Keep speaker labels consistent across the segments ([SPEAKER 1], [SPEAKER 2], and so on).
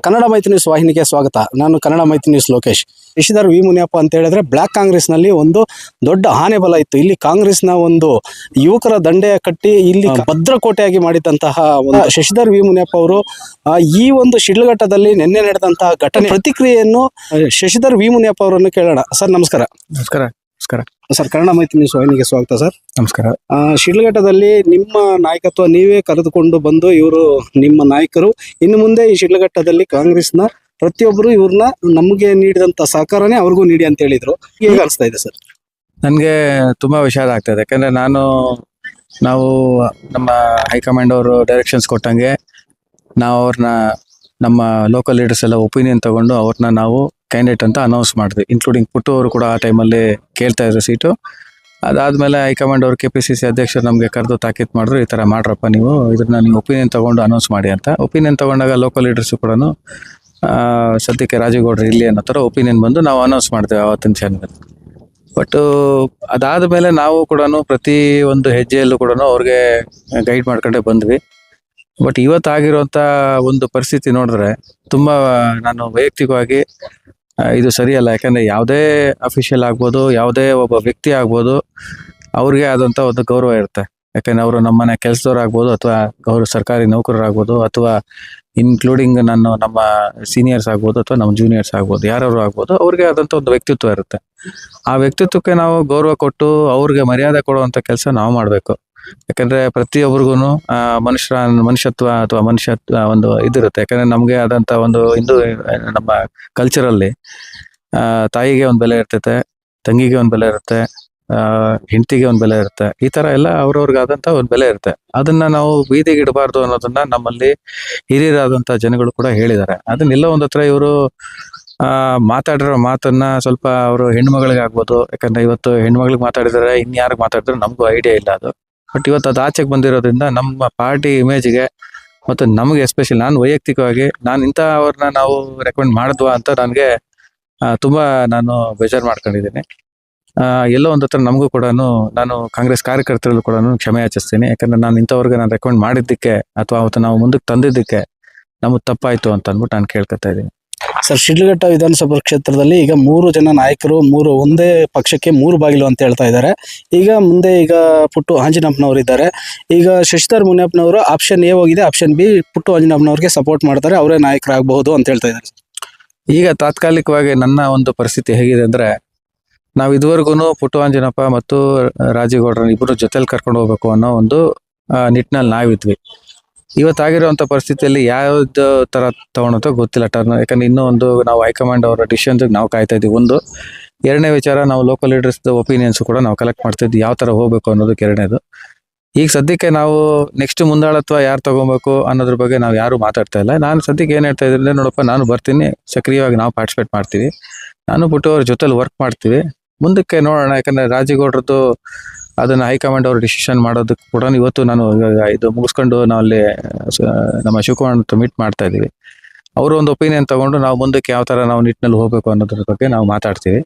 [SPEAKER 1] ಕನ್ನಡ ಮೈತ್ರಿ ನ್ಯೂಸ್ ವಾಹಿನಿಗೆ ಸ್ವಾಗತ. ನಾನು ಕನ್ನಡ ಮೈತ್ರಿ ನ್ಯೂಸ್ ಲೋಕೇಶ್. ಶಶಿಧರ್ ವಿ ಮುನಿಯಪ್ಪ ಅಂತ ಹೇಳಿದ್ರೆ ಬ್ಲಾಕ್ ಕಾಂಗ್ರೆಸ್ನಲ್ಲಿ ಒಂದು ದೊಡ್ಡ ಆನೆ ಬಲ ಇತ್ತು. ಇಲ್ಲಿ ಕಾಂಗ್ರೆಸ್ನ ಒಂದು ಯುವಕರ ದಂಡೆ ಕಟ್ಟಿ ಇಲ್ಲಿ ಭದ್ರಕೋಟೆಯಾಗಿ ಮಾಡಿದಂತಹ ಶಶಿಧರ್ ವಿ ಮುನಿಯಪ್ಪ ಅವರು ಈ ಒಂದು ಶಿಡ್ಲಘಟ್ಟದಲ್ಲಿ ನಿನ್ನೆ ನಡೆದಂತಹ ಘಟನೆ ಪ್ರತಿಕ್ರಿಯೆಯನ್ನು ಶಶಿಧರ್ ವಿ ಮುನಿಯಪ್ಪ ಅವರನ್ನು ಕೇಳೋಣ. ಸರ್ ನಮಸ್ಕಾರ.
[SPEAKER 2] ನಮಸ್ಕಾರ. ನಮಸ್ಕಾರ
[SPEAKER 1] ಸರ್, ಕನ್ನಡ ಮೈತ್ರಿ ನ್ಯೂಸ್ ವಾಹಿನಿಗೆ ಸ್ವಾಗತ. ಸರ್
[SPEAKER 2] ನಮಸ್ಕಾರ.
[SPEAKER 1] ಶಿಡ್ಲಘಟ್ಟದಲ್ಲಿ ನಿಮ್ಮ ನಾಯಕತ್ವ ನೀವೇ ಕರೆದುಕೊಂಡು ಬಂದು ಇವರು ನಿಮ್ಮ ನಾಯಕರು ಇನ್ನು ಮುಂದೆ ಈ ಶಿಡ್ಲಘಟ್ಟದಲ್ಲಿ ಕಾಂಗ್ರೆಸ್ನ ಪ್ರತಿಯೊಬ್ಬರು ಇವ್ರನ್ನ ನಮಗೆ ನೀಡಿದಂತ ಸಹಕಾರನೇ ಅವ್ರಿಗೂ ನೀಡಿ ಅಂತ ಹೇಳಿದ್ರು. ಹೇಗೆ ಅನಿಸ್ತಾ ಇದೆ ಸರ್?
[SPEAKER 2] ನನಗೆ ತುಂಬಾ ವಿಷಾದ ಆಗ್ತದೆ. ಯಾಕಂದ್ರೆ ನಾವು ನಮ್ಮ ಹೈಕಮಾಂಡ್ ಅವರು ಡೈರೆಕ್ಷನ್ಸ್ ಕೊಟ್ಟಂಗೆ ನಾವು ಅವ್ರನ್ನ ನಮ್ಮ ಲೋಕಲ್ ಲೀಡರ್ಸ್ ಎಲ್ಲ ಒಪಿನಿಯನ್ ತಗೊಂಡು ಅವ್ರನ್ನ ನಾವು ಕ್ಯಾಂಡಿಡೇಟ್ ಅಂತ ಅನೌನ್ಸ್ ಮಾಡಿದ್ವಿ. ಇನ್ಕ್ಲೂಡಿಂಗ್ ಪುಟ್ಟು ಅವರು ಕೂಡ ಆ ಟೈಮಲ್ಲಿ ಕೇಳ್ತಾ ಇದ್ರು ಸೀಟು. ಅದಾದ್ಮೇಲೆ ಹೈಕಮಾಂಡ್ ಅವರು KPCC ಅಧ್ಯಕ್ಷರು ನಮಗೆ ಕರೆದು ತಾಕೀತು ಮಾಡಿದ್ರು, ಈ ಥರ ಮಾಡ್ರಪ್ಪ ನೀವು ಇದನ್ನ ನೀವು ಒಪಿನಿಯನ್ ತಗೊಂಡು ಅನೌನ್ಸ್ ಮಾಡಿ ಅಂತ. ಒಪಿನಿಯನ್ ತಗೊಂಡಾಗ ಲೋಕಲ್ ಲೀಡರ್ಸು ಕೂಡ ಸದ್ಯಕ್ಕೆ ರಾಜೇಗೌಡರು ಇಲ್ಲಿ ಅನ್ನೋ ಥರ ಒಪಿನಿಯನ್ ಬಂದು ನಾವು ಅನೌನ್ಸ್ ಮಾಡ್ತೇವೆ ಆವತ್ತಿನ ಕ್ಷಣದಲ್ಲಿ. ಬಟ್ ಅದಾದಮೇಲೆ ನಾವು ಕೂಡ ಪ್ರತಿ ಒಂದು ಹೆಜ್ಜೆಯಲ್ಲೂ ಕೂಡ ಅವ್ರಿಗೆ ಗೈಡ್ ಮಾಡ್ಕೊಂಡೇ ಬಂದ್ವಿ. ಬಟ್ ಇವತ್ತಾಗಿರುವಂಥ ಒಂದು ಪರಿಸ್ಥಿತಿ ನೋಡಿದ್ರೆ ತುಂಬ ನಾನು ವೈಯಕ್ತಿಕವಾಗಿ ಇದು ಸರಿಯಲ್ಲ. ಯಾಕಂದರೆ ಯಾವುದೇ ಅಫಿಷಿಯಲ್ ಆಗ್ಬೋದು, ಯಾವುದೇ ಒಬ್ಬ ವ್ಯಕ್ತಿ ಆಗ್ಬೋದು, ಅವ್ರಿಗೆ ಆದಂಥ ಒಂದು ಗೌರವ ಇರುತ್ತೆ. ಯಾಕಂದರೆ ಅವರು ನಮ್ಮನೆ ಕೆಲಸದವ್ರು ಆಗ್ಬೋದು, ಅಥವಾ ಸರ್ಕಾರಿ ನೌಕರರಾಗ್ಬೋದು, ಅಥವಾ ಇನ್ಕ್ಲೂಡಿಂಗ್ ನಮ್ಮ ಸೀನಿಯರ್ಸ್ ಆಗ್ಬೋದು, ಅಥವಾ ನಮ್ಮ ಜೂನಿಯರ್ಸ್ ಆಗ್ಬೋದು, ಯಾರು ಆಗ್ಬೋದು, ಅವ್ರಿಗೆ ಆದಂಥ ಒಂದು ವ್ಯಕ್ತಿತ್ವ ಇರುತ್ತೆ. ಆ ವ್ಯಕ್ತಿತ್ವಕ್ಕೆ ನಾವು ಗೌರವ ಕೊಟ್ಟು ಅವ್ರಿಗೆ ಮರ್ಯಾದೆ ಕೊಡುವಂಥ ಕೆಲಸ ನಾವು ಮಾಡಬೇಕು. ಯಾಕಂದರೆ ಪ್ರತಿಯೊಬ್ಬರಿಗೂ ಮನುಷ್ಯತ್ವ ಅಥವಾ ಒಂದು ಇದಿರುತ್ತೆ. ಯಾಕಂದರೆ ನಮಗೆ ಆದಂಥ ಒಂದು ನಮ್ಮ ಕಲ್ಚರಲ್ಲಿ ತಾಯಿಗೆ ಒಂದು ಬೆಲೆ ಇರ್ತೈತೆ, ತಂಗಿಗೆ ಒಂದು ಬೆಲೆ ಇರುತ್ತೆ, ಹೆಂಡತಿಗೆ ಒಂದು ಬೆಲೆ ಇರುತ್ತೆ. ಈ ಥರ ಎಲ್ಲ ಅವ್ರವ್ರಿಗಾದಂಥ ಒಂದು ಬೆಲೆ ಇರುತ್ತೆ. ಅದನ್ನ ನಾವು ಬೀದಿಗೆ ಇಡಬಾರ್ದು ಅನ್ನೋದನ್ನ ನಮ್ಮಲ್ಲಿ ಹಿರಿಯರಾದಂಥ ಜನಗಳು ಕೂಡ ಹೇಳಿದ್ದಾರೆ. ಅದನ್ನೆಲ್ಲ ಒಂದು ಹತ್ರ ಇವರು ಮಾತಾಡಿರೋ ಮಾತನ್ನ ಸ್ವಲ್ಪ ಅವರು ಹೆಣ್ಮಗಳಿಗೆ ಆಗ್ಬೋದು. ಯಾಕಂದ್ರೆ ಇವತ್ತು ಹೆಣ್ಮಗಳಿಗೆ ಮಾತಾಡಿದರೆ ಇನ್ಯಾರಿಗೆ ಮಾತಾಡಿದ್ರೆ ನಮಗೂ ಐಡಿಯಾ ಇಲ್ಲ ಅದು. ಬಟ್ ಇವತ್ತು ಅದು ಆಚೆಗೆ ಬಂದಿರೋದ್ರಿಂದ ನಮ್ಮ ಪಾರ್ಟಿ ಇಮೇಜ್ಗೆ ಮತ್ತು ನಮಗೆ ಎಸ್ಪೆಷಲಿ ನಾನು ವೈಯಕ್ತಿಕವಾಗಿ ಇಂಥವ್ರನ್ನ ನಾವು ರೆಕಮೆಂಡ್ ಮಾಡಿದ್ವಾ ಅಂತ ನನಗೆ ನಾನು ಬೇಜಾರು ಮಾಡ್ಕೊಂಡಿದ್ದೀನಿ. ಎಲ್ಲೋ ಒಂದು ಹತ್ರ ನಮಗೂ ಕೂಡ ನಾನು ಕಾಂಗ್ರೆಸ್ ಕಾರ್ಯಕರ್ತರಲ್ಲೂ ಕೂಡ ಕ್ಷಮೆ ಯಾಚಿಸ್ತೀನಿ. ಯಾಕಂದ್ರೆ ನಾನು ಇಂಥವ್ರಿಗೆ ನಾನು ರೆಕಮೆಂಡ್ ಮಾಡಿದ್ದಕ್ಕೆ ಅಥವಾ ಅವತ್ತು ನಾವು ಮುಂದಕ್ಕೆ ತಂದಿದ್ದಕ್ಕೆ ನಮಗೆ ತಪ್ಪಾಯಿತು ಅಂತ ಅಂದ್ಬಿಟ್ಟು ನಾನು ಕೇಳ್ಕೊತಾ ಇದ್ದೀನಿ.
[SPEAKER 1] ಸರ್, ಶಿಡ್ಲಘಟ್ಟ ವಿಧಾನಸಭಾ ಕ್ಷೇತ್ರದಲ್ಲಿ ಈಗ 3 ಜನ ನಾಯಕರು ಒಂದೇ ಪಕ್ಷಕ್ಕೆ 3 ಬಾಗಿಲು ಅಂತ ಹೇಳ್ತಾ ಇದ್ದಾರೆ. ಈಗ ಪುಟ್ಟು ಆಂಜನಪ್ಪನವರು ಇದ್ದಾರೆ. ಈಗ ಶಶಿಧರ್ ಮುನಿಯಪ್ಪನವರು ಆಪ್ಷನ್ ಎ ಹೋಗಿದೆ, ಆಪ್ಷನ್ ಬಿ ಪುಟ್ಟು ಆಂಜನಪ್ಪನವ್ರಿಗೆ ಸಪೋರ್ಟ್ ಮಾಡ್ತಾರೆ, ಅವರೇ ನಾಯಕರಾಗಬಹುದು ಅಂತ ಹೇಳ್ತಾ ಇದ್ದಾರೆ.
[SPEAKER 2] ಈಗ ತಾತ್ಕಾಲಿಕವಾಗಿ ನನ್ನ ಒಂದು ಪರಿಸ್ಥಿತಿ ಹೇಗಿದೆ ಅಂದ್ರೆ, ನಾವು ಇದುವರೆಗೂ ಪುಟ್ಟು ಆಂಜನಪ್ಪ ಮತ್ತು ರಾಜೇಗೌಡರನ್ನ ಇಬ್ಬರು ಜೊತೆಲಿ ಕರ್ಕೊಂಡು ಹೋಗ್ಬೇಕು ಅನ್ನೋ ಒಂದು ನಿಟ್ಟಿನಲ್ಲಿ ನಾವಿದ್ವಿ. ಇವತ್ತಾಗಿರುವಂಥ ಪರಿಸ್ಥಿತಿಯಲ್ಲಿ ಯಾವ್ದು ಥರ ತಗೊಳೋಂತ ಗೊತ್ತಿಲ್ಲ ಟರ್ನ್. ಯಾಕಂದ್ರೆ ಇನ್ನೂ ಒಂದು ನಾವು ಹೈಕಮಾಂಡ್ ಅವರ ಡಿಸಿಷನ್ಗೆ ನಾವು ಕಾಯ್ತಾ ಇದ್ದೀವಿ. ಒಂದು ಎರಡನೇ ವಿಚಾರ, ನಾವು ಲೋಕಲ್ ಲೀಡರ್ಸ್ ಒಪಿನಿಯನ್ಸ್ ಕೂಡ ನಾವು ಕಲೆಕ್ಟ್ ಮಾಡ್ತಾ ಇದ್ವಿ, ಯಾವ ಥರ ಹೋಗ್ಬೇಕು ಅನ್ನೋದಕ್ಕೆ. ಎರಡನೇದು, ಈಗ ಸದ್ಯಕ್ಕೆ ನಾವು ನೆಕ್ಸ್ಟ್ ಮುಂದಾಳತ್ವ ಯಾರು ತಗೊಬೇಕು ಅನ್ನೋದ್ರ ಬಗ್ಗೆ ನಾವು ಯಾರು ಮಾತಾಡ್ತಾ ಇಲ್ಲ. ನಾನು ಸದ್ಯಕ್ಕೆ ಏನು ಹೇಳ್ತಾ ಇದ್ದೀನಿ, ನೋಡಪ್ಪ ನಾನು ಬರ್ತೀನಿ, ಸಕ್ರಿಯವಾಗಿ ನಾವು ಪಾರ್ಟಿಸಿಪೇಟ್ ಮಾಡ್ತೀವಿ, ನಾನು ಪುಟ್ಟು ಅವ್ರ ಜೊತೆಲಿ ವರ್ಕ್ ಮಾಡ್ತೀವಿ, ಮುಂದಕ್ಕೆ ನೋಡೋಣ. ಯಾಕಂದ್ರೆ ರಾಜೇಗೌಡರದ್ದು ಅದನ್ನು ಹೈಕಮಾಂಡ್ ಅವರು ಡಿಸಿಷನ್ ಮಾಡೋದಕ್ಕೆ ಕೂಡ ಇವತ್ತು ನಾನು ಇದು ಮುಗಿಸ್ಕೊಂಡು ನಾವು ಅಲ್ಲಿ ನಮ್ಮ ಶಿವಕುಮಾರ್ ಮೀಟ್ ಮಾಡ್ತಾ ಇದ್ದೀವಿ. ಅವರು ಒಂದು ಒಪಿನಿಯನ್ ತಗೊಂಡು ನಾವು ಮುಂದಕ್ಕೆ ಯಾವ ಥರ ನಾವು ನಿಟ್ಟಿನಲ್ಲಿ ಹೋಗ್ಬೇಕು ಅನ್ನೋದ್ರ ಬಗ್ಗೆ ನಾವು ಮಾತಾಡ್ತೀವಿ.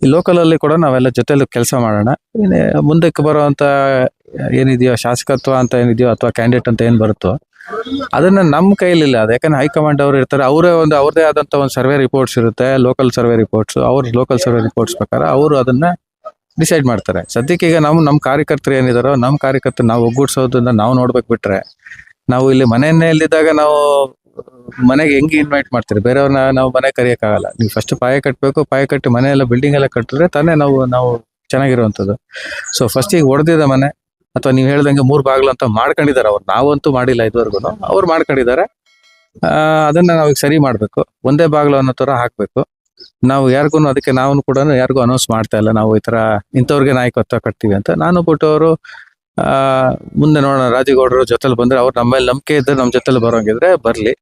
[SPEAKER 2] ಈ ಲೋಕಲಲ್ಲಿ ಕೂಡ ನಾವೆಲ್ಲ ಜೊತೆಲಿ ಕೆಲಸ ಮಾಡೋಣ. ಮುಂದಕ್ಕೆ ಬರುವಂಥ ಏನಿದೆಯೋ ಶಾಸಕತ್ವ ಅಂತ ಏನಿದೆಯೋ ಅಥವಾ ಕ್ಯಾಂಡಿಡೇಟ್ ಅಂತ ಏನು ಬರುತ್ತೋ ಅದನ್ನ ನಮ್ಮ ಕೈಲಿಲ್ಲ. ಅದು ಯಾಕಂದ್ರೆ ಹೈಕಮಾಂಡ್ ಅವರು ಇರ್ತಾರೆ, ಅವ್ರದೇ ಆದಂಥ ಒಂದು ಸರ್ವೆ ರಿಪೋರ್ಟ್ಸ್ ಇರುತ್ತೆ, local survey reports. Local survey reports ಪ್ರಕಾರ ಅವರು ಅದನ್ನ ಡಿಸೈಡ್ ಮಾಡ್ತಾರೆ. ಸದ್ಯಕ್ಕೆ ಈಗ ನಮ್ಮ ಕಾರ್ಯಕರ್ತರು ಏನಿದಾರೋ ನಮ್ಮ ಕಾರ್ಯಕರ್ತರು ನಾವು ಒಗ್ಗೂಡಿಸೋದನ್ನ ನಾವು ನೋಡ್ಬೇಕು. ಬಿಟ್ರೆ ನಾವು ಇಲ್ಲಿ ಮನೆಯಲ್ಲಿದ್ದಾಗ ನಾವು ಮನೆಗೆ ಹೆಂಗೆ ಇನ್ವೈಟ್ ಮಾಡ್ತೀರಿ, ಬೇರೆಯವ್ರನ್ನ ನಾವು ಮನೆ ಕರೆಯೋಕ್ಕಾಗಲ್ಲ. ನೀವು ಫಸ್ಟ್ ಪಾಯ ಕಟ್ಟಬೇಕು, ಪಾಯ ಕಟ್ಟಿ ಮನೆಯೆಲ್ಲ ಬಿಲ್ಡಿಂಗ್ ಎಲ್ಲ ಕಟ್ಟಿದ್ರೆ ತಾನೇ ನಾವು ಚೆನ್ನಾಗಿರುವಂಥದ್ದು. ಸೊ ಫಸ್ಟ್ ಈಗ ಹೊಡೆದಿದ್ದ ಮನೆ ಅಥವಾ ನೀವು ಹೇಳ್ದಂಗೆ 3 ಬಾಗಿಲು ಅಂತ ಮಾಡ್ಕೊಂಡಿದ್ದಾರೆ ಅವ್ರು, ನಾವಂತೂ ಮಾಡಿಲ್ಲ ಇದುವರೆಗೂ. ಅವ್ರು ಮಾಡ್ಕೊಂಡಿದ್ದಾರೆ. ಅದನ್ನ ನಾವು ಈಗ ಸರಿ ಮಾಡಬೇಕು, ಒಂದೇ ಬಾಗಿಲು ಅನ್ನೋ ಥರ ಹಾಕಬೇಕು. ನಾವು ಯಾರಿಗೂ ಅದಕ್ಕೆ ನಾವು ಕೂಡ ಯಾರಿಗೂ ಅನೌನ್ಸ್ ಮಾಡ್ತಾ ಇಲ್ಲ, ನಾವು ಈ ಥರ ಇಂಥವ್ರಿಗೆ ನಾಯಕತ್ವ ಕಟ್ತೀವಿ ಅಂತ. ನಾನು ಪುಟ್ಟವರು ಮುಂದೆ ನೋಡೋಣ, ರಾಜೇಗೌಡರು ಜೊತೆಲಿ ಬಂದರೆ ಅವ್ರು ನಮ್ಮ ಮೇಲೆ ನಂಬಿಕೆ ಇದ್ದರೆ ನಮ್ಮ ಜೊತೆಲಿ ಬರೋಂಗಿದ್ರೆ ಬರಲಿ.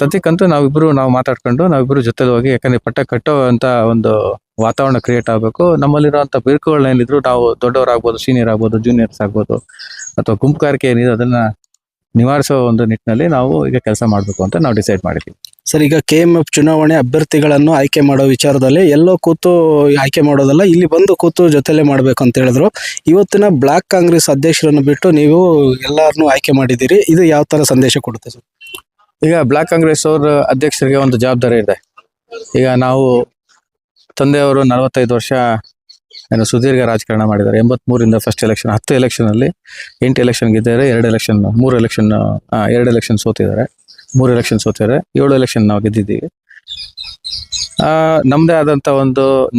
[SPEAKER 2] ಸದ್ಯಕ್ಕಂತೂ ನಾವು ಮಾತಾಡ್ಕೊಂಡು ನಾವಿಬ್ಬರು ಜೊತೆಲಿ ಹೋಗಿ, ಯಾಕಂದ್ರೆ ಪಟ್ಟ ಕಟ್ಟೋ ಅಂತ ಒಂದು ವಾತಾವರಣ ಕ್ರಿಯೇಟ್ ಆಗಬೇಕು. ನಮ್ಮಲ್ಲಿರುವಂಥ ಬಿರುಕುಗಳೇನಿದ್ರು ನಾವು ದೊಡ್ಡವರಾಗ್ಬೋದು, ಸೀನಿಯರ್ ಆಗ್ಬೋದು, ಜೂನಿಯರ್ಸ್ ಆಗ್ಬೋದು, ಅಥವಾ ಗುಂಪುಗಾರಿಕೆ ಏನಿದೆ ಅದನ್ನ ನಿವಾರಿಸೋ ಒಂದು ನಿಟ್ಟಿನಲ್ಲಿ ನಾವು ಈಗ ಕೆಲಸ ಮಾಡಬೇಕು ಅಂತ ನಾವು ಡಿಸೈಡ್ ಮಾಡಿದ್ದೀವಿ.
[SPEAKER 1] ಸರ್, ಈಗ KMF ಚುನಾವಣೆ ಅಭ್ಯರ್ಥಿಗಳನ್ನು ಆಯ್ಕೆ ಮಾಡೋ ವಿಚಾರದಲ್ಲಿ ಎಲ್ಲೋ ಕೂತು ಆಯ್ಕೆ ಮಾಡೋದಲ್ಲ, ಇಲ್ಲಿ ಬಂದು ಕೂತು ಜೊತೆಲೆ ಮಾಡಬೇಕು ಅಂತ ಹೇಳಿದ್ರು. ಇವತ್ತಿನ ಬ್ಲಾಕ್ ಕಾಂಗ್ರೆಸ್ ಅಧ್ಯಕ್ಷರನ್ನು ಬಿಟ್ಟು ನೀವು ಎಲ್ಲರನ್ನೂ ಆಯ್ಕೆ ಮಾಡಿದ್ದೀರಿ, ಇದು ಯಾವ ಥರ ಸಂದೇಶ ಕೊಡುತ್ತೆ ಸರ್?
[SPEAKER 2] ಈಗ ಬ್ಲಾಕ್ ಕಾಂಗ್ರೆಸ್ ಅವ್ರ ಅಧ್ಯಕ್ಷರಿಗೆ ಒಂದು ಜವಾಬ್ದಾರಿ ಇದೆ. ಈಗ ನಾವು ತಂದೆಯವರು 45 ವರ್ಷ ಏನು ಸುದೀರ್ಘ ರಾಜಕಾರಣ ಮಾಡಿದ್ದಾರೆ. 83ರಿಂದ ಫಸ್ಟ್ ಎಲೆಕ್ಷನ್ 10 ಎಲೆಕ್ಷನ್ ಅಲ್ಲಿ 8 ಎಲೆಕ್ಷನ್ ಗೆದ್ದಿದ್ದಾರೆ, 2 ಎಲೆಕ್ಷನ್ ಸೋತಿದ್ದಾರೆ, 3 ಎಲೆಕ್ಷನ್ ಸೋತಿದ್ದಾರೆ, 7 ಎಲೆಕ್ಷನ್ ನಾವು ಗೆದ್ದಿದ್ದೀವಿ. ನಮ್ಮದೇ ಆದಂಥ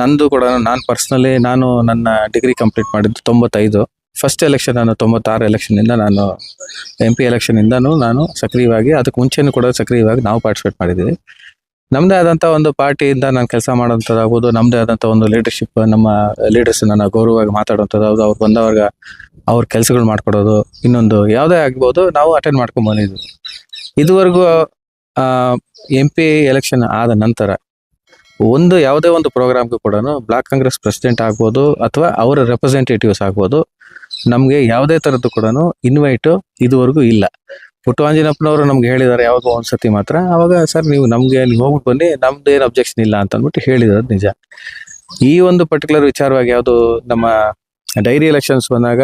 [SPEAKER 2] ನಂದು ಕೂಡ ನಾನು ಪರ್ಸ್ನಲಿ ನನ್ನ ಡಿಗ್ರಿ ಕಂಪ್ಲೀಟ್ ಮಾಡಿದ್ದು 95. ಫಸ್ಟ್ ಎಲೆಕ್ಷನ್ ನಾನು 96 ಎಲೆಕ್ಷನ್ನಿಂದ ನಾನು MP ಎಲೆಕ್ಷನ್ನಿಂದನೂ ನಾನು ಸಕ್ರಿಯವಾಗಿ, ಅದಕ್ಕೆ ಮುಂಚೆನೂ ಕೂಡ ಸಕ್ರಿಯವಾಗಿ ನಾವು ಪಾರ್ಟಿಸಿಪೇಟ್ ಮಾಡಿದ್ದೀವಿ. ನಮ್ಮದೇ ಆದಂಥ ಒಂದು ಪಾರ್ಟಿಯಿಂದ ನಾನು ಕೆಲಸ ಮಾಡೋಂಥದ್ದಾಗ್ಬೋದು, ನಮ್ಮದೇ ಆದಂಥ ಒಂದು ಲೀಡರ್ಶಿಪ್, ನಮ್ಮ ಲೀಡರ್ಸ್ ನಾನು ಗೌರವವಾಗಿ ಮಾತಾಡೋಂಥದ್ದು, ಅವ್ರು ಬಂದವ್ರಿಗೆ ಅವ್ರ ಕೆಲಸಗಳು ಮಾಡ್ಕೊಡೋದು, ಇನ್ನೊಂದು ಯಾವುದೇ ಆಗ್ಬೋದು, ನಾವು ಅಟೆಂಡ್ ಮಾಡ್ಕೊಂಡು ಬಂದಿದ್ವಿ. ಇದುವರೆಗೂ MP ಎಲೆಕ್ಷನ್ ಆದ ನಂತರ ಯಾವುದೇ ಒಂದು ಪ್ರೋಗ್ರಾಮ್ಗೂ ಕೂಡ ಬ್ಲಾಕ್ ಕಾಂಗ್ರೆಸ್ ಪ್ರೆಸಿಡೆಂಟ್ ಆಗ್ಬೋದು ಅಥವಾ ಅವರ ರೆಪ್ರೆಸೆಂಟೇಟಿವ್ಸ್ ಆಗ್ಬೋದು, ನಮಗೆ ಯಾವುದೇ ಥರದ್ದು ಕೂಡ ಇನ್ವೈಟು ಇದುವರೆಗೂ ಇಲ್ಲ. ಪುಟ್ಟವಾಂಜನಪ್ಪನವರು ನಮ್ಗೆ ಹೇಳಿದ್ದಾರೆ ಯಾವಾಗ ಒಂದ್ಸತಿ ಮಾತ್ರ. ಅವಾಗ ಸರ್ ನೀವು ಹೋಗ್ಬಿಟ್ಟು ಬನ್ನಿ, ನಮ್ದು ಏನು ಅಬ್ಜೆಕ್ಷನ್ ಇಲ್ಲ ಅಂತ ಅಂದ್ಬಿಟ್ಟು ಹೇಳಿರೋದು ನಿಜ. ಈ ಒಂದು ಪರ್ಟಿಕ್ಯುಲರ್ ವಿಚಾರವಾಗಿ ಯಾವುದು ನಮ್ಮ ಡೈರಿ ಎಲೆಕ್ಷನ್ಸ್ ಬಂದಾಗ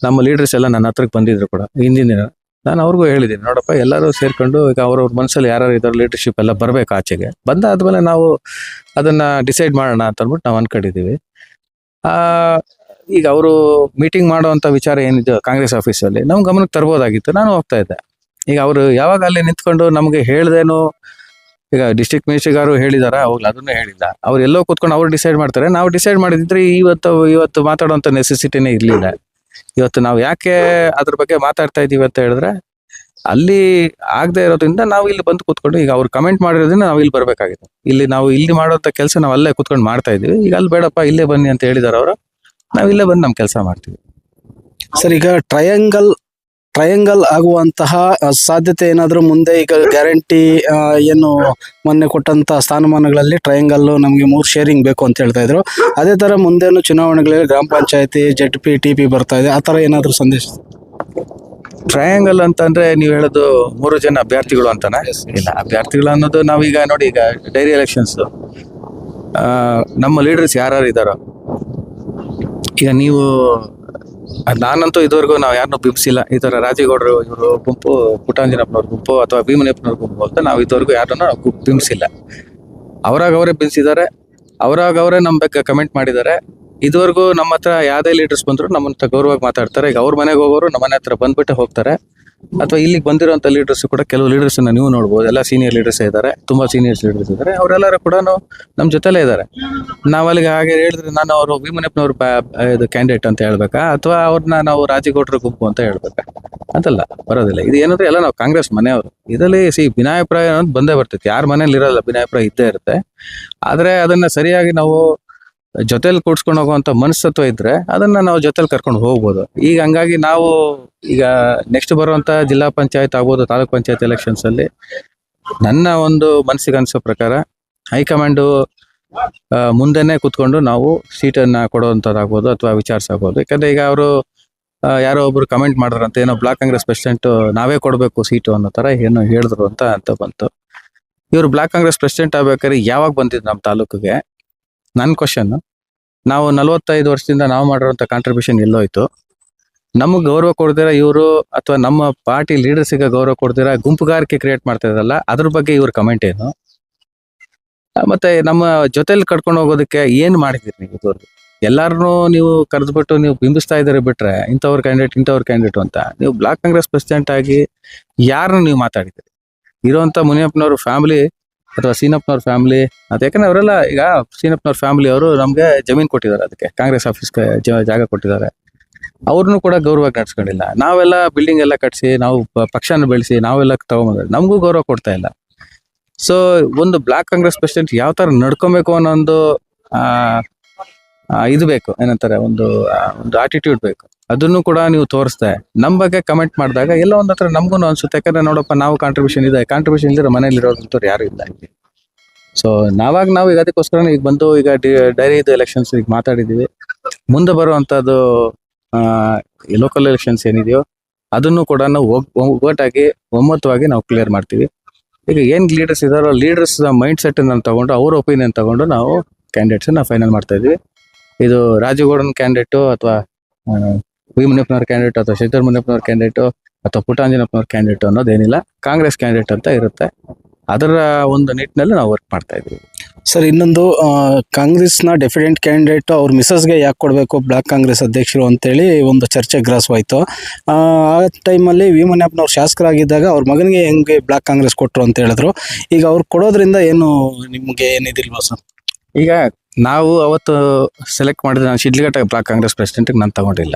[SPEAKER 2] ನಮ್ಮ ಲೀಡರ್ಸ್ ಎಲ್ಲ ನನ್ನ ಹತ್ರಕ್ಕೆ ಬಂದಿದ್ರು ಕೂಡ ಹಿಂದಿನ ದಿನ. ನಾನು ಅವ್ರಿಗೂ ಹೇಳಿದ್ದೀನಿ, ನೋಡಪ್ಪ ಎಲ್ಲರೂ ಸೇರ್ಕೊಂಡು ಈಗ ಅವ್ರವ್ರ ಮನಸ್ಸಲ್ಲಿ ಯಾರು ಇದ್ದಾರೆ ಲೀಡರ್ಶಿಪ್ ಎಲ್ಲ ಬರಬೇಕು ಆಚೆಗೆ, ಬಂದಾದ್ಮೇಲೆ ನಾವು ಅದನ್ನ ಡಿಸೈಡ್ ಮಾಡೋಣ ಅಂತ ಅಂದ್ಬಿಟ್ಟು ನಾವು ಅನ್ಕೊಂಡಿದ್ದೀವಿ. ಈಗ ಅವರು ಮೀಟಿಂಗ್ ಮಾಡುವಂಥ ವಿಚಾರ ಏನಿದೆ ಕಾಂಗ್ರೆಸ್ ಆಫೀಸಲ್ಲಿ ನಮ್ಮ ಗಮನಕ್ಕೆ ತರ್ಬೋದಾಗಿತ್ತು. ನಾನು ಹೋಗ್ತಾ ಇದ್ದೆ. ಈಗ ಅವರು ಯಾವಾಗ ಅಲ್ಲಿ ನಿಂತ್ಕೊಂಡು ನಮಗೆ ಹೇಳ್ದೇನು, ಈಗ ಡಿಸ್ಟ್ರಿಕ್ಟ್ ಮಿನಿಸ್ಟ್ರಿಗಾರು ಹೇಳಿದಾರ, ಅವಾಗ ಅದನ್ನೇ ಹೇಳಿಲ್ಲ. ಅವ್ರು ಎಲ್ಲೋ ಕೂತ್ಕೊಂಡು ಅವ್ರು ಡಿಸೈಡ್ ಮಾಡ್ತಾರೆ. ನಾವು ಡಿಸೈಡ್ ಮಾಡಿದ್ರೆ ಇವತ್ತು ಮಾತಾಡುವಂಥ ನೆಸೆಸಿಟಿನೇ ಇರಲಿಲ್ಲ. ಇವತ್ತು ನಾವು ಯಾಕೆ ಅದ್ರ ಬಗ್ಗೆ ಮಾತಾಡ್ತಾ ಇದ್ದೀವಿ ಅಂತ ಹೇಳಿದ್ರೆ, ಅಲ್ಲಿ ಆಗದೆ ಇರೋದ್ರಿಂದ ನಾವು ಇಲ್ಲಿ ಬಂದು ಕೂತ್ಕೊಂಡು, ಈಗ ಅವ್ರು ಕಮೆಂಟ್ ಮಾಡಿರೋದ್ರಿಂದ ನಾವು ಇಲ್ಲಿ ಬರಬೇಕಾಗಿತ್ತು. ನಾವು ಇಲ್ಲಿ ಮಾಡುವಂಥ ಕೆಲಸ ನಾವು ಅಲ್ಲೇ ಕೂತ್ಕೊಂಡು ಮಾಡ್ತಾ ಇದ್ದೀವಿ. ಈಗ ಅಲ್ಲಿ ಬೇಡಪ್ಪ ಇಲ್ಲೇ ಬನ್ನಿ ಅಂತ ಹೇಳಿದಾರೆ ಅವರು, ನಾವು ಇಲ್ಲೇ ಬಂದು ನಮ್ಮ ಕೆಲಸ ಮಾಡ್ತೀವಿ.
[SPEAKER 1] ಸರ್, ಈಗ ಟ್ರಯಾಂಗಲ್ ಆಗುವಂತಹ ಸಾಧ್ಯತೆ ಏನಾದರೂ ಮುಂದೆ, ಈಗ ಗ್ಯಾರಂಟಿ ಏನು ಮೊನ್ನೆ ಕೊಟ್ಟಂತ ಸ್ಥಾನಮಾನಗಳಲ್ಲಿ ಟ್ರಯಾಂಗಲ್ ನಮಗೆ 3 ಶೇರಿಂಗ್ ಬೇಕು ಅಂತ ಹೇಳ್ತಾ ಇದ್ರು. ಅದೇ ತರ ಮುಂದೇನು ಚುನಾವಣೆಗಳಲ್ಲಿ ಗ್ರಾಮ ಪಂಚಾಯತಿ ZP TP ಬರ್ತಾ ಇದೆ, ಆ ತರ ಏನಾದರೂ ಸಂದೇಶ?
[SPEAKER 2] ಟ್ರಯಾಂಗಲ್ ಅಂತಂದ್ರೆ ನೀವು ಹೇಳೋದು 3 ಜನ ಅಭ್ಯರ್ಥಿಗಳು ಅಂತಾನೆ? ಇಲ್ಲ, ಅಭ್ಯರ್ಥಿಗಳು ಅನ್ನೋದು ನಾವೀಗ ನೋಡಿ, ಈಗ ಡೈರಿ ಎಲೆಕ್ಷನ್ಸ್ ನಮ್ಮ ಲೀಡರ್ಸ್ ಯಾರು ಇದ್ದಾರೋ, ಈಗ ನೀವು ನಾನಂತೂ ಇದುವರೆಗೂ ನಾವು ಯಾರನ್ನೂ ಬಿಂಬಿಸಿಲ್ಲ. ಈ ಥರ ರಾಜೇಗೌಡರು ಇವರು ಗುಂಪು, ಪುಟ್ಟಂಜನಪ್ಪನವ್ರ ಗುಂಪು ಅಥವಾ ಭೀಮನಪ್ಪನವ್ರ ಗುಂಪು ಅಂತ ನಾವು ಇದುವರೆಗೂ ಯಾರನ್ನೂ ಬಿಂಬಿಸಿಲ್ಲ. ಅವರೇ ಬಿಂಬಿಸಿದ್ದಾರೆ, ಅವರೇ ನಮ್ಮ ಬಗ್ಗೆ ಕಮೆಂಟ್ ಮಾಡಿದ್ದಾರೆ. ಇದುವರೆಗೂ ನಮ್ಮ ಹತ್ರ ಯಾವುದೇ ಲೀಡರ್ಸ್ ಬಂದ್ರು ನಮ್ಮ ಹತ್ರ ಗೌರವವಾಗಿ ಮಾತಾಡ್ತಾರೆ. ಈಗ ಅವ್ರ ಮನೆಗೆ ಹೋಗೋರು ನಮ್ಮ ಮನೆ ಹತ್ರ ಬಂದ್ಬಿಟ್ಟು ಹೋಗ್ತಾರೆ. ಅಥವಾ ಇಲ್ಲಿಗೆ ಬಂದಿರೋಂಥ ಲೀಡರ್ಸ್ ಕೂಡ ಕೆಲವು ಲೀಡರ್ಸ್ನ ನೀವು ನೋಡ್ಬೋದು, ಎಲ್ಲ ಸೀನಿಯರ್ ಲೀಡರ್ಸ್ ಇದ್ದಾರೆ, ತುಂಬಾ ಸೀನಿಯರ್ಸ್ ಲೀಡರ್ಸ್ ಇದ್ದಾರೆ. ಅವರೆಲ್ಲರೂ ಕೂಡ ನಮ್ಮ ಜೊತೆಲೇ ಇದ್ದಾರೆ. ನಾವು ಅಲ್ಲಿಗೆ ಹಾಗೆ ಹೇಳಿದ್ರೆ ನಾನು ಅವರು ಭೀಮನಪ್ಪನವ್ರ ಇದು ಕ್ಯಾಂಡಿಡೇಟ್ ಅಂತ ಹೇಳ್ಬೇಕಾ, ಅಥವಾ ಅವ್ರನ್ನ ನಾವು ರಾಜೇಗೌಡರ ಗುಂಪು ಅಂತ ಹೇಳ್ಬೇಕಾ? ಅಂತಲ್ಲ, ಬರೋದಿಲ್ಲ. ಇದು ಏನಂದ್ರೆ ಎಲ್ಲ ನಾವು ಕಾಂಗ್ರೆಸ್ ಮನೆಯವರು. ಇದರಲ್ಲಿ ಭಿನ್ನಾಭಿಪ್ರಾಯ ಅನ್ನೋದು ಬಂದೇ ಬರ್ತೈತಿ. ಯಾರ ಮನೇಲಿ ಇರೋಲ್ಲ, ಭಿನ್ನಾಭಿಪ್ರಾಯ ಇದ್ದೇ ಇರುತ್ತೆ. ಆದ್ರೆ ಅದನ್ನ ಸರಿಯಾಗಿ ನಾವು ಜೊತೆಲಿ ಕೂಡ್ಸ್ಕೊಂಡು ಹೋಗುವಂತ ಮನಸ್ತತ್ವ ಇದ್ರೆ ಅದನ್ನ ನಾವು ಜೊತೆಲಿ ಕರ್ಕೊಂಡು ಹೋಗ್ಬೋದು. ಈಗ ಹಂಗಾಗಿ ನಾವು ಈಗ ನೆಕ್ಸ್ಟ್ ಬರುವಂತ ಜಿಲ್ಲಾ ಪಂಚಾಯತ್ ಆಗ್ಬೋದು, ತಾಲೂಕ್ ಪಂಚಾಯತ್ ಎಲೆಕ್ಷನ್ಸ್ ಅಲ್ಲಿ ನನ್ನ ಒಂದು ಮನಸ್ಸಿಗೆ ಅನ್ಸೋ ಪ್ರಕಾರ ಹೈಕಮಾಂಡ್ ಮುಂದೆನೆ ಕೂತ್ಕೊಂಡು ನಾವು ಸೀಟನ್ನ ಕೊಡುವಂಥದ್ದಾಗ್ಬೋದು ಅಥವಾ ವಿಚಾರಿಸಾಗ್ಬೋದು. ಯಾಕಂದ್ರೆ ಈಗ ಅವರು ಯಾರೋ ಒಬ್ರು ಕಮೆಂಟ್ ಮಾಡಿದ್ರಂತ, ಏನೋ ಬ್ಲಾಕ್ ಕಾಂಗ್ರೆಸ್ ಪ್ರೆಸಿಡೆಂಟ್ ನಾವೇ ಕೊಡಬೇಕು ಸೀಟು ಅನ್ನೋ ತರ ಏನೋ ಹೇಳಿದ್ರು ಅಂತ ಬಂತು. ಇವರು ಬ್ಲಾಕ್ ಕಾಂಗ್ರೆಸ್ ಪ್ರೆಸಿಡೆಂಟ್ ಆಗ್ಬೇಕಾದ್ರೆ ಯಾವಾಗ ಬಂದಿದ್ರು ನಮ್ಮ ತಾಲೂಕಿಗೆ? ನನ್ನ ಕ್ವಶನ್, ನಾವು 45 ವರ್ಷದಿಂದ ನಾವು ಮಾಡಿರೋಂಥ ಕಾಂಟ್ರಿಬ್ಯೂಷನ್ ಎಲ್ಲೋಯ್ತು? ನಮಗೆ ಗೌರವ ಕೊಡ್ದಿರ ಇವರು, ಅಥವಾ ನಮ್ಮ ಪಾರ್ಟಿ ಲೀಡರ್ಸಿಗೆ ಗೌರವ ಕೊಡ್ದಿರ ಗುಂಪುಗಾರಿಕೆ ಕ್ರಿಯೇಟ್ ಮಾಡ್ತಾ ಇದ್ರಲ್ಲ, ಅದ್ರ ಬಗ್ಗೆ ಇವ್ರ ಕಮೆಂಟ್ ಏನು? ಮತ್ತೆ ನಮ್ಮ ಜೊತೆಲಿ ಕರ್ಕೊಂಡು ಹೋಗೋದಕ್ಕೆ ಏನ್ ಮಾಡಿದಿರಿ ನೀವು? ಇದುವರೆಗೂ ಎಲ್ಲಾರನ್ನೂ ನೀವು ಕರೆದ್ಬಿಟ್ಟು ನೀವು ಬಿಂಬಿಸ್ತಾ ಇದ್ದಾರೆ ಬಿಟ್ರೆ, ಇಂಥವ್ರ ಕ್ಯಾಂಡಿಡೇಟ್ ಅಂತ. ನೀವು ಬ್ಲಾಕ್ ಕಾಂಗ್ರೆಸ್ ಪ್ರೆಸಿಡೆಂಟ್ ಆಗಿ ಯಾರನ್ನು ನೀವು ಮಾತಾಡಿದ್ರಿ? ಇರುವಂತ ಮುನಿಯಪ್ಪನವ್ರ ಫ್ಯಾಮಿಲಿ ಅಥವಾ ಸೀನಪ್ಪನವ್ರ ಫ್ಯಾಮಿಲಿ, ಅದು ಯಾಕಂದ್ರೆ ಅವರೆಲ್ಲ, ಈಗ ಸೀನಪ್ಪನವ್ರ ಫ್ಯಾಮಿಲಿ ಅವರು ನಮ್ಗೆ ಜಮೀನ್ ಕೊಟ್ಟಿದ್ದಾರೆ, ಅದಕ್ಕೆ ಕಾಂಗ್ರೆಸ್ ಆಫೀಸ್ಗೆ ಜಾಗ ಕೊಟ್ಟಿದ್ದಾರೆ. ಅವ್ರನ್ನೂ ಕೂಡ ಗೌರವವಾಗಿ ನಡ್ಸ್ಕೊಂಡಿಲ್ಲ. ನಾವೆಲ್ಲ ಬಿಲ್ಡಿಂಗ್ ಎಲ್ಲ ಕಟ್ಸಿ, ನಾವು ಪಕ್ಷನ ಬೆಳೆಸಿ ನಾವೆಲ್ಲ ತಗೊಂಡ್ಬಂದ್ರೆ ನಮಗೂ ಗೌರವ ಕೊಡ್ತಾ ಇಲ್ಲ. ಸೊ ಒಂದು ಬ್ಲಾಕ್ ಕಾಂಗ್ರೆಸ್ ಪ್ರೆಸಿಡೆಂಟ್ ಯಾವ ತರ ನಡ್ಕೊಬೇಕು ಅನ್ನೋ ಒಂದು ಇದು ಬೇಕು, ಏನಂತಾರೆ, ಒಂದು ಆಟಿಟ್ಯೂಡ್ ಬೇಕು. ಅದನ್ನು ಕೂಡ ನೀವು ತೋರಿಸ್ದೆ ನಮ್ಮ ಬಗ್ಗೆ ಕಮೆಂಟ್ ಮಾಡಿದಾಗ ಎಲ್ಲ ಒಂದ್ ಹತ್ರ ನಮಗೂ ಅನ್ಸುತ್ತೆ. ಯಾಕಂದ್ರೆ ನೋಡಪ್ಪ, ನಾವು ಕಾಂಟ್ರಿಬ್ಯೂಷನ್ ಇಲ್ಲದ್ರೆ ಮನೇಲಿ ಇರೋದಂತವ್ರು ಯಾರು ಇಲ್ಲ ಇಲ್ಲಿ. ಸೊ ನಾವು ಈಗ ಅದಕ್ಕೋಸ್ಕರ ಈಗ ಬಂದು ಈಗ ಡೈರಿ ಎಲೆಕ್ಷನ್ಸ್ ಈಗ ಮಾತಾಡಿದೀವಿ. ಮುಂದೆ ಬರುವಂತದ್ದು ಲೋಕಲ್ ಎಲೆಕ್ಷನ್ಸ್ ಏನಿದೆಯೋ ಅದನ್ನು ಕೂಡ ನಾವು ಒಗ್ಗಟ್ಟಾಗಿ ಒಮ್ಮತವಾಗಿ ನಾವು ಕ್ಲಿಯರ್ ಮಾಡ್ತೀವಿ. ಈಗ ಏನ್ ಲೀಡರ್ಸ್ ಇದಾರೋ ಲೀಡರ್ಸ್ ಮೈಂಡ್ ಸೆಟ್ ಅನ್ನು ತಗೊಂಡು, ಅವ್ರ ಒಪಿನಿಯನ್ ತಗೊಂಡು ನಾವು ಕ್ಯಾಂಡಿಡೇಟ್ಸ್ ನಾವು ಫೈನಲ್ ಮಾಡ್ತಾ ಇದೀವಿ. ಇದು ರಾಜೇಗೌಡನ ಕ್ಯಾಂಡಿಡೇಟು ಅಥವಾ ವಿ ಮುನಿಯಪ್ಪನವ್ರ ಕ್ಯಾಂಡಿಡೇಟ್ ಅಥವಾ ಶೇಖರ್ ಮುನಿಯಪ್ಪನವ್ರ ಕ್ಯಾಂಡಿಡೇಟು ಅಥವಾ ಪುಟ್ಟಂಜನಪ್ಪನವ್ರ ಕ್ಯಾಂಡಿಡೇಟ್ ಅನ್ನೋದೇನಿಲ್ಲ, ಕಾಂಗ್ರೆಸ್ ಕ್ಯಾಂಡಿಡೇಟ್ ಅಂತ ಇರುತ್ತೆ. ಅದರ ಒಂದು ನಿಟ್ಟಿನಲ್ಲಿ ನಾವು ವರ್ಕ್ ಮಾಡ್ತಾ ಇದ್ದೀವಿ.
[SPEAKER 1] ಸರ್, ಇನ್ನೊಂದು ಕಾಂಗ್ರೆಸ್ನ ಡೆಫಿಡೆಂಟ್ ಕ್ಯಾಂಡಿಡೇಟ್ ಅವ್ರ ಮಿಸಸ್ಗೆ ಯಾಕೆ ಕೊಡಬೇಕು ಬ್ಲಾಕ್ ಕಾಂಗ್ರೆಸ್ ಅಧ್ಯಕ್ಷರು ಅಂತೇಳಿ ಒಂದು ಚರ್ಚೆ ಗ್ರಾಸವಾಯಿತು. ಆ ಟೈಮಲ್ಲಿ ವಿ ಮುನಿಯಪ್ಪನವ್ರು ಶಾಸಕರಾಗಿದ್ದಾಗ ಅವ್ರ ಮಗನಿಗೆ ಹೆಂಗೆ ಬ್ಲಾಕ್ ಕಾಂಗ್ರೆಸ್ ಕೊಟ್ಟರು ಅಂತ ಹೇಳಿದ್ರು. ಈಗ ಅವ್ರು ಕೊಡೋದ್ರಿಂದ ಏನು ನಿಮಗೆ ಏನಿದಿಲ್ವಾ ಸರ್?
[SPEAKER 2] ಈಗ ನಾವು ಅವತ್ತು ಸೆಲೆಕ್ಟ್ ಮಾಡಿದ್ರೆ ನಾನು ಶಿಡ್ಲಘಟ್ಟ ಬ್ಲಾಕ್ ಕಾಂಗ್ರೆಸ್ ಪ್ರೆಸಿಡೆಂಟ್ಗೆ ನಾನು ತಗೊಂಡಿಲ್ಲ.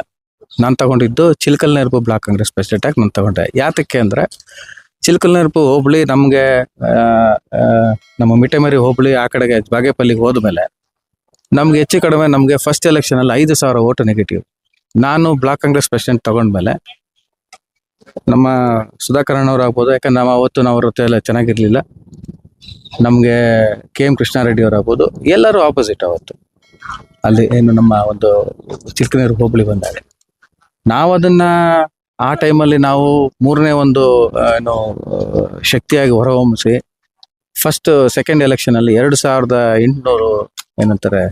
[SPEAKER 2] ನಾನು ತಗೊಂಡಿದ್ದು ಚಿಲ್ಕಲ್ನೆರಪು ಬ್ಲಾಕ್ ಕಾಂಗ್ರೆಸ್ ಪ್ರೆಸಿಡೆಂಟ್ ಆಗಿ ನಾನು ತಗೊಂಡೆ. ಯಾತಕ್ಕೆ ಅಂದರೆ ಚಿಲ್ಕಲ್ನೆರಪು ಹೋಬಳಿ ನಮಗೆ ನಮ್ಮ ಮಿಟೆಮರಿ ಹೋಬಳಿ ಆ ಕಡೆಗೆ ಬಾಗೇಪಲ್ಲಿಗೆ ಹೋದ್ಮೇಲೆ ನಮ್ಗೆ ಹೆಚ್ಚು ಕಡಿಮೆ ನಮಗೆ ಫಸ್ಟ್ ಎಲೆಕ್ಷನಲ್ಲಿ 5,000 ಓಟು ನೆಗೆಟಿವ್. ನಾನು ಬ್ಲಾಕ್ ಕಾಂಗ್ರೆಸ್ ಪ್ರೆಸಿಡೆಂಟ್ ತಗೊಂಡ್ಮೇಲೆ ನಮ್ಮ ಸುಧಾಕರಣ್ಣವ್ರು ಆಗ್ಬೋದು, ಯಾಕಂದ್ರೆ ನಾವು ಅವತ್ತು ನಾವು ಅವ್ರ ಜೊತೆ ಎಲ್ಲ ಚೆನ್ನಾಗಿರ್ಲಿಲ್ಲ. ನಮಗೆ KM ಕೃಷ್ಣಾರೆಡ್ಡಿ ಅವ್ರು ಆಗ್ಬೋದು, ಎಲ್ಲರೂ ಆಪೋಸಿಟ್ ಅವತ್ತು ಅಲ್ಲಿ ಏನು ನಮ್ಮ ಒಂದು ಚಿಲ್ಕನೇರು ಹೋಬಳಿ ಬಂದಾಗ ನಾವು ಅದನ್ನ ಆ ಟೈಮಲ್ಲಿ ನಾವು ಮೂರನೇ ಒಂದು ಏನು ಶಕ್ತಿಯಾಗಿ ಹೊರಹೊಮ್ಮಿಸಿ ಫಸ್ಟ್ ಸೆಕೆಂಡ್ ಎಲೆಕ್ಷನ್ ಅಲ್ಲಿ 2,800 ಏನಂತಾರೆ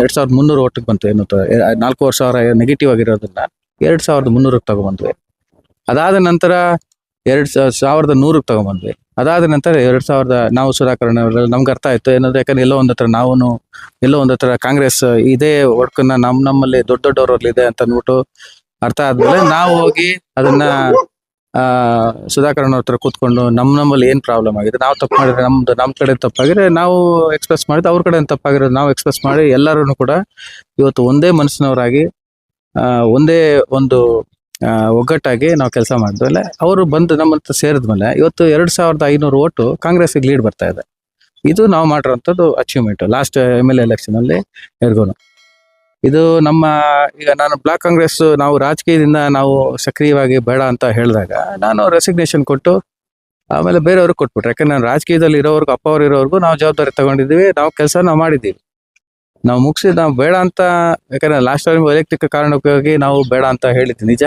[SPEAKER 2] 2,300 ಓಟಿಗೆ ಬಂತು. ಏನಂತಾರೆ 4,000 ನೆಗೆಟಿವ್ ಆಗಿರೋದನ್ನ 2,300 ತಗೊಂಡ್ಬಂದ್ವಿ. ಅದಾದ ನಂತರ 2,100 ತಗೊಂಡ್ಬಂದ್ವಿ. ಅದಾದ ನಂತರ 2,000 ನಾವು ಸುಧಾಕರಣ ನಮ್ಗೆ ಅರ್ಥ ಆಯ್ತು ಏನಂದ್ರೆ, ಯಾಕಂದ್ರೆ ಎಲ್ಲೋ ಒಂದ್ ಹತ್ರ ಕಾಂಗ್ರೆಸ್ ಇದೇ ವರ್ಕನ್ನ ನಮ್ಮಲ್ಲಿ ದೊಡ್ಡವರಲ್ಲಿ ಇದೆ ಅಂತ ಅಂದ್ಬಿಟ್ಟು ಅರ್ಥ ಆದ್ಮೇಲೆ ನಾವು ಹೋಗಿ ಅದನ್ನ ಸುಧಾಕರಣ ಹತ್ರ ಕೂತ್ಕೊಂಡು ನಮ್ಮಲ್ಲಿ ಏನ್ ಪ್ರಾಬ್ಲಮ್ ಆಗಿದೆ, ನಾವು ತಪ್ಪು ಮಾಡಿದ್ರೆ ನಮ್ಮ ಕಡೆ ತಪ್ಪಾಗಿದ್ರೆ ನಾವು ಎಕ್ಸ್ಪ್ರೆಸ್ ಮಾಡಿದ್ರೆ ಅವ್ರ ಕಡೆ ತಪ್ಪಾಗಿರೋದು ನಾವು ಎಕ್ಸ್ಪ್ರೆಸ್ ಮಾಡಿ ಎಲ್ಲರೂ ಕೂಡ ಇವತ್ತು ಒಂದೇ ಮನಸ್ಸಿನವರಾಗಿ ಒಂದೇ ಒಂದು ಒಗ್ಗಟ್ಟಾಗಿ ನಾವು ಕೆಲಸ ಮಾಡಿದ್ಮೇಲೆ ಅವರು ಬಂದು ನಮ್ಮ ಹತ್ರ ಸೇರಿದ್ಮೇಲೆ ಇವತ್ತು 2,500 ಓಟು ಕಾಂಗ್ರೆಸ್ಗೆ ಲೀಡ್ ಬರ್ತಾ ಇದೆ. ಇದು ನಾವು ಮಾಡಿರೋಂಥದ್ದು ಅಚೀವ್ಮೆಂಟ್ ಲಾಸ್ಟ್ MLA ಎಲೆಕ್ಷನ್ ಅಲ್ಲಿ ಎರ್ಗೋನು. ಇದು ನಮ್ಮ ಈಗ ನಾನು ಬ್ಲಾಕ್ ಕಾಂಗ್ರೆಸ್ ನಾವು ರಾಜಕೀಯದಿಂದ ನಾವು ಸಕ್ರಿಯವಾಗಿ ಬೇಡ ಅಂತ ಹೇಳಿದಾಗ ನಾನು ರೆಸಿಗ್ನೇಷನ್ ಕೊಟ್ಟು ಆಮೇಲೆ ಬೇರೆಯವ್ರಿಗೆ ಕೊಟ್ಬಿಟ್ರೆ, ಯಾಕಂದ್ರೆ ನಾನು ರಾಜಕೀಯದಲ್ಲಿ ಇರೋವರೆಗೂ ಅಪ್ಪ ಅವ್ರು ಇರೋವರೆಗೂ ನಾವು ಜವಾಬ್ದಾರಿ ತಗೊಂಡಿದ್ದೀವಿ, ನಾವು ಕೆಲಸ ನಾವು ಮಾಡಿದ್ದೀವಿ, ನಾವು ಮುಗಿಸಿ ನಾವು ಬೇಡ ಅಂತ, ಯಾಕಂದ್ರೆ ಲಾಸ್ಟ್ ಟೈಮ್ ವೈಯಕ್ತಿಕ ಕಾರಣಕ್ಕಾಗಿ ನಾವು ಬೇಡ ಅಂತ ಹೇಳಿದ್ವಿ ನಿಜ.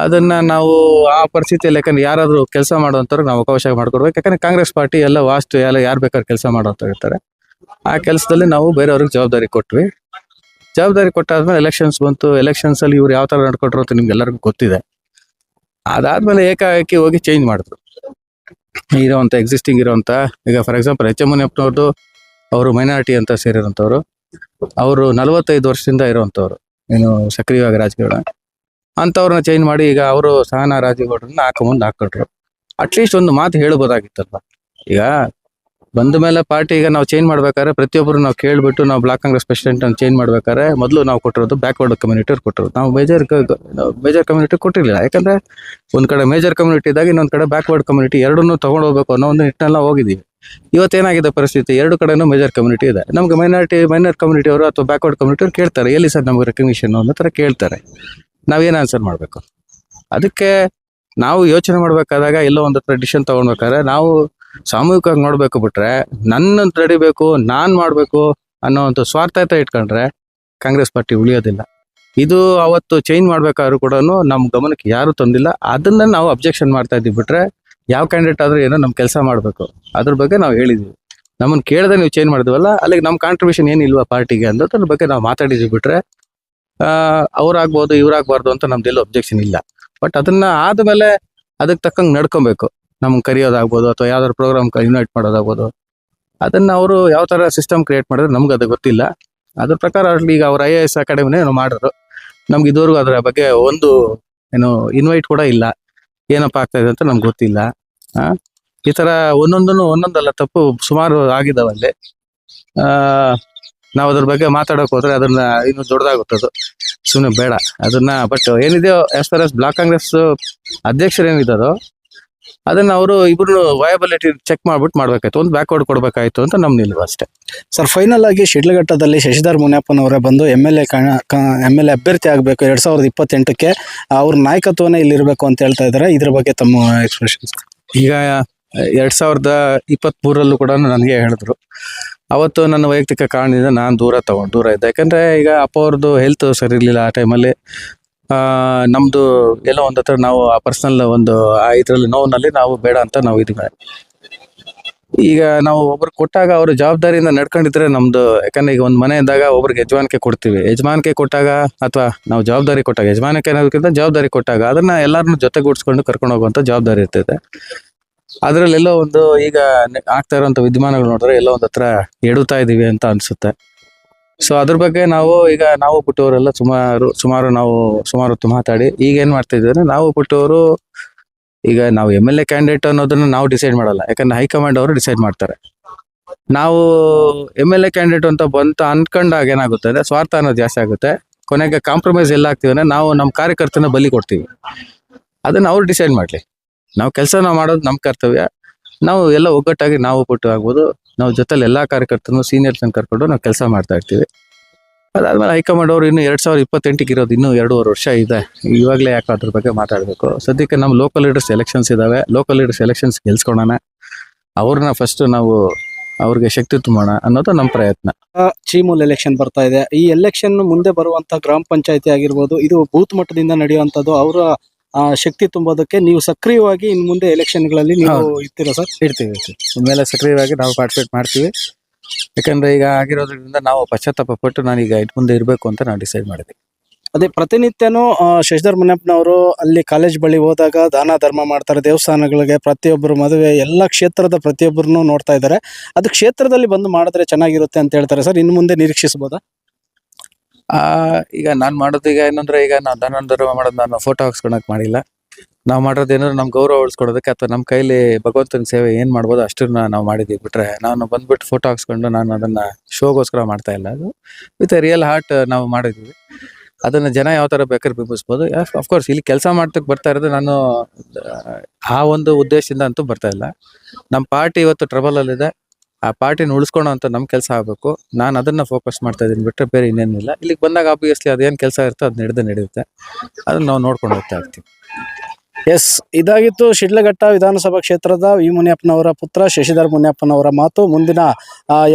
[SPEAKER 2] ಅದನ್ನ ನಾವು ಆ ಪರಿಸ್ಥಿತಿಯಲ್ಲಿ ಯಾಕಂದ್ರೆ ಯಾರಾದ್ರೂ ಕೆಲಸ ಮಾಡುವಂಥವ್ರಿಗೆ ನಾವು ಅವಕಾಶ ಮಾಡ್ಕೊಡ್ಬೇಕು. ಯಾಕಂದ್ರೆ ಕಾಂಗ್ರೆಸ್ ಪಾರ್ಟಿ ಎಲ್ಲ ವಾಸ್ಟ್ ಎಲ್ಲ ಯಾರು ಬೇಕಾದ್ರೆ ಕೆಲಸ ಮಾಡೋಂತ ಇರ್ತಾರೆ. ಆ ಕೆಲಸದಲ್ಲಿ ನಾವು ಬೇರೆಯವ್ರಿಗೆ ಜವಾಬ್ದಾರಿ ಕೊಟ್ವಿ. ಜವಾಬ್ದಾರಿ ಕೊಟ್ಟಾದ್ಮೇಲೆ ಎಲೆಕ್ಷನ್ಸ್ ಬಂತು. ಎಲೆಕ್ಷನ್ಸ್ ಅಲ್ಲಿ ಇವ್ರು ಯಾವ ತರ ನಡ್ಕೊಟ್ರು ಅಂತ ನಿಮ್ಗೆ ಎಲ್ಲರಿಗೂ ಗೊತ್ತಿದೆ. ಅದಾದ್ಮೇಲೆ ಏಕಾಏಕಿ ಹೋಗಿ ಚೇಂಜ್ ಮಾಡಿದ್ರು ಎಕ್ಸಿಸ್ಟಿಂಗ್ ಇರೋಂತ. ಈಗ ಫಾರ್ ಎಕ್ಸಾಂಪಲ್ H.M. ಮುನಿಯಪ್ಪನವ್ರದ್ದು ಅವರು ಮೈನಾರಿಟಿ ಅಂತ ಸೇರಿರೋಂಥವ್ರು, ಅವರು 45 ವರ್ಷದಿಂದ ಇರೋಂಥವ್ರು, ಏನು ಸಕ್ರಿಯವಾಗಿ ರಾಜಕೀಯ ಅಂತವ್ರನ್ನ ಚೇಂಜ್ ಮಾಡಿ ಈಗ ಅವರು ಸಹನಾ ರಾಜೇಗೌಡರನ್ನ ಹಾಕೊಂಡ್ರು. ಅಟ್ಲೀಸ್ಟ್ ಒಂದು ಮಾತು ಹೇಳ್ಬೋದಾಗಿತ್ತಲ್ವ. ಈಗ ಬಂದ ಮೇಲೆ ಪಾರ್ಟಿ ಈಗ ನಾವು ಚೇಂಜ್ ಮಾಡ್ಬೇಕಾದ್ರೆ ಪ್ರತಿಯೊಬ್ಬರು ನಾವು ಕೇಳ್ಬಿಟ್ಟು ನಾವು ಬ್ಲಾಕ್ ಕಾಂಗ್ರೆಸ್ ಪ್ರೆಸಿಡೆಂಟ್ ಅನ್ನು ಚೇಂಜ್ ಮಾಡ್ಬೇಕಾದ್ರೆ ಮೊದಲು ನಾವು ಕೊಟ್ಟಿರೋದು ಬ್ಯಾಕ್ವರ್ಡ್ ಕಮ್ಯುನಿಟಿ ಕೊಟ್ಟರು. ನಾವು ಮೇಜರ್ ಕಮ್ಯುನಿಟಿ ಕೊಟ್ಟಿರಲಿಲ್ಲ. ಯಾಕಂದ್ರೆ ಒಂದ್ ಕಡೆ ಮೇಜರ್ ಕಮ್ಯುನಿಟಿ ಇದ್ದಾಗ ಇನ್ನೊಂದ್ ಕಡೆ ಬ್ಯಾಕ್ವರ್ಡ್ ಕಮ್ಯುನಿಟಿ ಎರಡನ್ನೂ ತಗೊಂಡು ಹೋಗ್ಬೇಕು ಅನ್ನೋ ಒಂದು ನಿಟ್ಟಿನೆಲ್ಲ ಹೋಗಿದ್ದೀವಿ. ಇವತ್ತೇನಾಗಿದೆ ಪರಿಸ್ಥಿತಿ, ಎರಡು ಕಡೆನೂ ಮೇಜರ್ ಕಮ್ಯುನಿಟಿ ಇದೆ. ನಮ್ಗೆ ಮೈನರ್ ಕಮ್ಯುನಿಟಿ ಅವರು ಅಥವಾ ಬ್ಯಾಕ್ವರ್ಡ್ ಕಮ್ಯುನಿಟಿ ಅವರು ಕೇಳ್ತಾರೆ, ಎಲ್ಲಿ ಸರ್ ನಮ್ಗೆ ರೆಕಗ್ನಿಷನ್ ಅನ್ನೋ ತರ ಕೇಳ್ತಾರೆ. ನಾವೇನು ಆನ್ಸರ್ ಮಾಡ್ಬೇಕು? ಅದಕ್ಕೆ ನಾವು ಯೋಚನೆ ಮಾಡ್ಬೇಕಾದಾಗ ಎಲ್ಲೋ ಒಂದ್ ಹತ್ರ ಡಿಸಿಷನ್ ತಗೊಳ್ಬೇಕಾದ್ರೆ ನಾವು ಸಾಮೂಹಿಕವಾಗಿ ನೋಡ್ಬೇಕು, ಬಿಟ್ರೆ ನನ್ನ ನಡಿಬೇಕು ನಾನ್ ಮಾಡ್ಬೇಕು ಅನ್ನೋ ಒಂದು ಸ್ವಾರ್ಥತೆ ಇಟ್ಕೊಂಡ್ರೆ ಕಾಂಗ್ರೆಸ್ ಪಾರ್ಟಿ ಉಳಿಯೋದಿಲ್ಲ. ಇದು ಅವತ್ತು ಚೇಂಜ್ ಮಾಡ್ಬೇಕಾದ್ರೂ ಕೂಡ ನಮ್ಮ ಗಮನಕ್ಕೆ ಯಾರು ತಂದಿಲ್ಲ. ಅದನ್ನ ನಾವು ಅಬ್ಜೆಕ್ಷನ್ ಮಾಡ್ತಾ ಇದ್ದೀವಿ. ಬಿಟ್ರೆ ಯಾವ ಕ್ಯಾಂಡಿಡೇಟ್ ಆದ್ರೂ ಏನೋ ನಮ್ ಕೆಲಸ ಮಾಡ್ಬೇಕು ಅದ್ರ ಬಗ್ಗೆ ನಾವು ಹೇಳಿದೀವಿ. ನಮ್ಮನ್ನ ಕೇಳದೆ ನೀವು ಚೇಂಜ್ ಮಾಡಿದ್ವಲ್ಲ, ಅಲ್ಲಿಗೆ ನಮ್ ಕಾಂಟ್ರಿಬ್ಯೂಷನ್ ಏನಿಲ್ವಾ ಪಾರ್ಟಿಗೆ ಅನ್ನೋದ್ರ ಬಗ್ಗೆ ನಾವು ಮಾತಾಡಿದ್ವಿ. ಬಿಟ್ರೆ ಅವ್ರಾಗ್ಬೋದು ಇವ್ರಾಗ್ಬಾರ್ದು ಅಂತ ನಮ್ದೆಲ್ಲೂ ಅಬ್ಜೆಕ್ಷನ್ ಇಲ್ಲ. ಬಟ್ ಅದನ್ನ ಆದ್ಮೇಲೆ ಅದಕ್ಕೆ ತಕ್ಕಂಗೆ ನಡ್ಕೊಬೇಕು. ನಮ್ಗೆ ಕರಿಯೋದಾಗ್ಬೋದು ಅಥವಾ ಯಾವ್ದಾದ್ರು ಪ್ರೋಗ್ರಾಮ್ ಇನ್ವೈಟ್ ಮಾಡೋದಾಗ್ಬೋದು, ಅದನ್ನ ಅವರು ಯಾವ ತರ ಸಿಸ್ಟಮ್ ಕ್ರಿಯೇಟ್ ಮಾಡಿದ್ರೆ ನಮ್ಗೆ ಅದು ಗೊತ್ತಿಲ್ಲ. ಅದ್ರ ಪ್ರಕಾರ ಈಗ ಅವ್ರ IAS ಅಕಾಡೆಮಿನೇ ಮಾಡಿದ್ರು. ನಮ್ಗೆ ಇದುವರೆಗೂ ಅದರ ಬಗ್ಗೆ ಒಂದು ಇನ್ವೈಟ್ ಕೂಡ ಇಲ್ಲ. ಏನಪ್ಪಾ ಆಗ್ತಾ ಇದೆ ಅಂತ ನಮ್ಗೆ ಗೊತ್ತಿಲ್ಲ. ಈ ತರ ಒಂದೊಂದಲ್ಲ ತಪ್ಪು ಸುಮಾರು ಆಗಿದಾವಲ್ಲಿ. ನಾವು ಅದ್ರ ಬಗ್ಗೆ ಮಾತಾಡಕ್ ಹೋದ್ರೆ ಅದನ್ನ ಇನ್ನು ದೊಡ್ಡದಾಗುತ್ತದು, ಸುಮ್ಮನೆ ಬೇಡ ಅದನ್ನ. ಬಟ್ ಏನಿದೆಯೋ as far as block Congress ಅಧ್ಯಕ್ಷರು ಏನಿದಾರೋ ಅದನ್ನ ಅವರು ಇಬ್ರು ವಯಬಿಲಿಟಿ ಚೆಕ್ ಮಾಡ್ಬಿಟ್ಟು ಮಾಡ್ಬೇಕಾಯ್ತು, ಒಂದು ಬ್ಯಾಕ್ವರ್ಡ್ ಕೊಡ್ಬೇಕಾಯ್ತು ಅಂತ ನಮ್ ನಿಲ್ವು ಅಷ್ಟೇ.
[SPEAKER 1] ಸರ್, ಫೈನಲ್ ಆಗಿ ಶಿಡ್ಲಘಟ್ಟದಲ್ಲಿ ಶಶಿಧರ್ ಮುನಿಯಪ್ಪನವರೇ ಬಂದು MLA ಅಭ್ಯರ್ಥಿ ಆಗಬೇಕು 2028ಕ್ಕೆ, ಅವ್ರ ನಾಯಕತ್ವನೇ ಇಲ್ಲಿರ್ಬೇಕು ಅಂತ ಹೇಳ್ತಾ ಇದ್ದಾರೆ. ಇದ್ರ ಬಗ್ಗೆ ತಮ್ಮ ಎಕ್ಸ್ಪ್ರೆಷನ್ಸ್?
[SPEAKER 2] ಈಗ 2023 ಕೂಡ ನನಗೆ ಹೇಳಿದ್ರು. ಅವತ್ತು ನನ್ನ ವೈಯಕ್ತಿಕ ಕಾರಣದಿಂದ ನಾನು ದೂರ ಇದ್ದೆ. ಯಾಕಂದ್ರೆ ಈಗ ಅಪ್ಪ ಅವ್ರದ್ದು ಹೆಲ್ತ್ ಸರಿ ಇರ್ಲಿಲ್ಲ ಆ ಟೈಮಲ್ಲಿ. ನಮ್ದು ಎಲ್ಲೋ ಒಂದ್ ಹತ್ರ ನಾವು ಆ ಪರ್ಸನಲ್ ಒಂದು ಇದ್ರಲ್ಲಿ ನೋವಿನಲ್ಲಿ ನಾವು ಬೇಡ ಅಂತ ನಾವು ಇದೀವಿ. ಈಗ ನಾವು ಒಬ್ರು ಕೊಟ್ಟಾಗ ಅವರು ಜವಾಬ್ದಾರಿಯಿಂದ ನಡ್ಕೊಂಡಿದ್ರೆ ನಮ್ದು, ಯಾಕಂದ್ರೆ ಈಗ ಒಂದು ಮನೆ ಇದ್ದಾಗ ಒಬ್ರಿಗೆ ಯಜಮಾನಿಕೆ ಕೊಡ್ತೀವಿ. ಯಜಮಾನಿಕೆ ಕೊಟ್ಟಾಗ ಅಥವಾ ನಾವು ಜವಾಬ್ದಾರಿ ಕೊಟ್ಟಾಗ, ಯಜಮಾನಿಕೆ ಅನ್ನೋದಕ್ಕಿಂತ ಜವಾಬ್ದಾರಿ ಕೊಟ್ಟಾಗ ಅದನ್ನ ಎಲ್ಲಾರನ್ನೂ ಜೊತೆಗೂಡಿಸ್ಕೊಂಡು ಕರ್ಕೊಂಡು ಹೋಗುವಂತ ಜವಾಬ್ದಾರಿ ಇರ್ತೈತೆ. ಅದ್ರಲ್ಲಿ ಎಲ್ಲೋ ಒಂದು ಈಗ ಆಗ್ತಾ ಇರುವಂತ ವಿದ್ಯಮಾನಗಳು ನೋಡಿದ್ರೆ ಎಲ್ಲೋ ಒಂದ್ ಹತ್ರ ಎಡುತ್ತಾ ಇದೀವಿ ಅಂತ ಅನ್ಸುತ್ತೆ. ಸೊ ಅದ್ರ ಬಗ್ಗೆ ನಾವು ಪುಟ್ಟವರೆಲ್ಲ ಸುಮಾರು ಹೊತ್ತು ಮಾತಾಡಿ ಈಗ ಏನ್ ಮಾಡ್ತಾ ಇದ್ದೀವಿ ಅಂದ್ರೆ, ನಾವು ಪುಟ್ಟವರು ಈಗ ನಾವು MLA ಕ್ಯಾಂಡಿಡೇಟ್ ಅನ್ನೋದನ್ನ ನಾವು ಡಿಸೈಡ್ ಮಾಡಲ್ಲ, ಯಾಕಂದ್ರೆ ಹೈಕಮಾಂಡ್ ಅವರು ಡಿಸೈಡ್ ಮಾಡ್ತಾರೆ. ನಾವು MLA ಕ್ಯಾಂಡಿಡೇಟ್ ಅಂತ ಬಂತ ಅನ್ಕೊಂಡಾಗ ಏನಾಗುತ್ತೆ ಅಂದ್ರೆ ಸ್ವಾರ್ಥ ಅನ್ನೋದು ಜಾಸ್ತಿ ಆಗುತ್ತೆ. ಕೊನೆಗೆ ಕಾಂಪ್ರಮೈಸ್ ಎಲ್ಲ ಆಗ್ತೀವಿ ಅಂದ್ರೆ ನಾವು ನಮ್ಮ ಕಾರ್ಯಕರ್ತನ ಬಲಿ ಕೊಡ್ತೀವಿ. ಅದನ್ನ ಅವ್ರು ಡಿಸೈಡ್ ಮಾಡ್ಲಿ. ನಾವು ಕೆಲಸ ಮಾಡೋದು ನಮ್ಮ ಕರ್ತವ್ಯ. ನಾವು ಎಲ್ಲ ಒಗ್ಗಟ್ಟಾಗಿ ನಾವು ಪುಟ್ಟು ಆಗ್ಬೋದು, ನಾವು ಜೊತೆಲಿ ಎಲ್ಲಾ ಕಾರ್ಯಕರ್ತರು ಸೀನಿಯರ್ಸ್ ಕರ್ಕೊಂಡು ನಾವು ಕೆಲಸ ಮಾಡ್ತಾ ಇರ್ತೀವಿ. ಅದಾದ್ಮೇಲೆ ಹೈಕಮಾಂಡ್ ಅವರು ಇನ್ನು 2028 ಇರೋದು ಇನ್ನೂ 2.5 ವರ್ಷ ಇದೆ. ಇವಾಗಲೇ ಯಾಕೆ ಅದ್ರ ಬಗ್ಗೆ ಮಾತಾಡಬೇಕು? ಸದ್ಯಕ್ಕೆ ನಮ್ಮ ಲೋಕಲ್ ಲೀಡರ್ಸ್ ಎಲೆಕ್ಷನ್ಸ್ ಇದಾವೆ. ಲೋಕಲ್ ಲೀಡರ್ಸ್ ಎಲೆಕ್ಷನ್ಸ್ ಗೆಲ್ಸ್ಕೊಳೋಣ, ಅವ್ರನ್ನ ಫಸ್ಟ್ ನಾವು ಅವ್ರಿಗೆ ಶಕ್ತಿ ತುಂಬೋಣ ಅನ್ನೋದು ನಮ್ಮ ಪ್ರಯತ್ನ.
[SPEAKER 1] ಚೀಮೂಲ್ ಎಲೆಕ್ಷನ್ ಬರ್ತಾ ಇದೆ. ಈ ಎಲೆಕ್ಷನ್ ಮುಂದೆ ಬರುವಂತ ಗ್ರಾಮ ಪಂಚಾಯತಿ ಆಗಿರ್ಬೋದು, ಇದು ಬೂತ್ ಮಟ್ಟದಿಂದ ನಡೆಯುವಂತದ್ದು. ಅವರ ಶಕ್ತಿ ತುಂಬೋದಕ್ಕೆ ನೀವು ಸಕ್ರಿಯವಾಗಿ ಇನ್ ಮುಂದೆ ಎಲೆಕ್ಷನ್ಗಳಲ್ಲಿ ನೀವು ಇರ್ತೀರಾ ಸರ್?
[SPEAKER 2] ಇರ್ತೀವಿ. ಇನ್ಮೇಲೆ ಸಕ್ರಿಯವಾಗಿ ನಾವು ಪಾರ್ಟಿಸಿಪೇಟ್ ಮಾಡ್ತೀವಿ. ಯಾಕಂದ್ರೆ ಈಗ ಆಗಿರೋದ್ರಿಂದ ನಾವು ಪಶ್ಚಾತ್ತಾಪ ಪಟ್ಟು ನಾನೀಗ ಇಟ್ ಮುಂದೆ ಇರಬೇಕು ಅಂತ ನಾವು ಡಿಸೈಡ್ ಮಾಡಿದ್ವಿ.
[SPEAKER 1] ಅದೇ ಪ್ರತಿನಿತ್ಯನೂ ಶಶಿಧರ್ ಮುನಿಯಪ್ಪನವರು ಅಲ್ಲಿ ಕಾಲೇಜ್ ಬಳಿ ಹೋದಾಗ ದಾನ ಧರ್ಮ ಮಾಡ್ತಾರೆ. ದೇವಸ್ಥಾನಗಳಿಗೆ, ಪ್ರತಿಯೊಬ್ಬರು ಮದುವೆ, ಎಲ್ಲ ಕ್ಷೇತ್ರದ ಪ್ರತಿಯೊಬ್ಬರನ್ನು ನೋಡ್ತಾ ಇದ್ದಾರೆ. ಅದು ಕ್ಷೇತ್ರದಲ್ಲಿ ಬಂದು ಮಾಡಿದ್ರೆ ಚೆನ್ನಾಗಿರುತ್ತೆ ಅಂತ ಹೇಳ್ತಾರೆ ಸರ್. ಇನ್ನು ಮುಂದೆ ನಿರೀಕ್ಷಿಸಬಹುದಾ?
[SPEAKER 2] ಈಗ ನಾನು ಮಾಡೋದು ಈಗ ಏನಂದ್ರೆ, ಈಗ ನಾವು ದಾನ ಧರ್ಮ ಮಾಡೋದು ನಾನು ಫೋಟೋ ಹಾಕ್ಸ್ಕೊಳಕ್ ಮಾಡಿಲ್ಲ. ನಾವು ಮಾಡೋದು ಏನಾದ್ರು ನಮ್ ಗೌರವ ಉಳಿಸ್ಕೊಡೋದಕ್ಕೆ ಅಥವಾ ನಮ್ಮ ಕೈಲಿ ಭಗವಂತನ ಸೇವೆ ಏನ್ ಮಾಡ್ಬೋದು ಅಷ್ಟನ್ನ ನಾವು ಮಾಡಿದೀವಿ. ಬಿಟ್ರೆ ನಾನು ಬಂದ್ಬಿಟ್ಟು ಫೋಟೋ ಹಾಕ್ಸ್ಕೊಂಡು ನಾನು ಅದನ್ನ ಶೋಗೋಸ್ಕರ ಮಾಡ್ತಾ ಇಲ್ಲ. ಅದು ವಿತ್ ರಿಯಲ್ ಹಾರ್ಟ್ ನಾವು ಮಾಡಿದ್ವಿ. ಅದನ್ನ ಜನ ಯಾವ ತರ ಬೇಕಾದ್ರೆ ಬಿಂಬಿಸ್ಬೋದು. ಅಫ್ಕೋರ್ಸ್ ಇಲ್ಲಿ ಕೆಲಸ ಮಾಡ್ತಕ್ ಬರ್ತಾ ಇರೋದು ನಾನು ಆ ಒಂದು ಉದ್ದೇಶದಿಂದ ಅಂತೂ ಬರ್ತಾ ಇಲ್ಲ. ನಮ್ಮ ಪಾರ್ಟಿ ಇವತ್ತು ಟ್ರಬಲ್ ಅಲ್ಲಿದೆ. ಆ ಪಾರ್ಟಿನ ಉಳಿಸ್ಕೊಳೋ ಅಂತ ನಮ್ ಕೆಲಸ ಆಗ್ಬೇಕು. ನಾನು ಅದನ್ನ ಫೋಕಸ್ ಮಾಡ್ತಾ ಇದೀನಿ, ಬಿಟ್ರೆ ಬೇರೆ ಇನ್ನೇನಿಲ್ಲ. ಇಲ್ಲಿಗೆ ಬಂದಾಗ ಆಬ್ವಿಯಸ್ಲಿ ಅದೇನ್ ಕೆಲಸ ಇರುತ್ತೋ ಅದ್ ನಡೆಯುತ್ತೆ. ಅದನ್ನ ನಾವು ನೋಡ್ಕೊಂಡು ಹೋಗ್ತಾ ಇರ್ತೀವಿ.
[SPEAKER 1] ಎಸ್, ಇದಾಗಿತ್ತು ಶಿಡ್ಲಘಟ್ಟ ವಿಧಾನಸಭಾ ಕ್ಷೇತ್ರದ ವಿ ಮುನಿಯಪ್ಪನವರ ಪುತ್ರ ಶಶಿಧರ್ ಮುನಿಯಪ್ಪನವರ ಮಾತು. ಮುಂದಿನ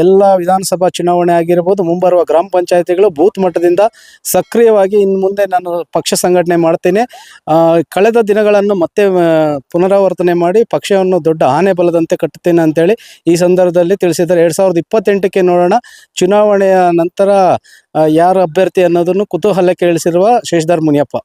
[SPEAKER 1] ಎಲ್ಲ ವಿಧಾನಸಭಾ ಚುನಾವಣೆ ಆಗಿರ್ಬೋದು, ಮುಂಬರುವ ಗ್ರಾಮ ಪಂಚಾಯತಿಗಳು ಬೂತ್ ಮಟ್ಟದಿಂದ ಸಕ್ರಿಯವಾಗಿ ಇನ್ನು ಮುಂದೆ ನಾನು ಪಕ್ಷ ಸಂಘಟನೆ ಮಾಡ್ತೇನೆ, ಕಳೆದ ದಿನಗಳನ್ನು ಮತ್ತೆ ಪುನರಾವರ್ತನೆ ಮಾಡಿ ಪಕ್ಷವನ್ನು ದೊಡ್ಡ ಆನೆ ಬಲದಂತೆ ಕಟ್ಟುತ್ತೇನೆ ಅಂತೇಳಿ ಈ ಸಂದರ್ಭದಲ್ಲಿ ತಿಳಿಸಿದ್ದಾರೆ. 2028ಕ್ಕೆ ನೋಡೋಣ, ಚುನಾವಣೆಯ ನಂತರ ಯಾರು ಅಭ್ಯರ್ಥಿ ಅನ್ನೋದನ್ನು ಕುತೂಹಲಕ್ಕೆ ಇಳಿಸಿರುವ ಶಶಿಧರ್ ಮುನಿಯಪ್ಪ.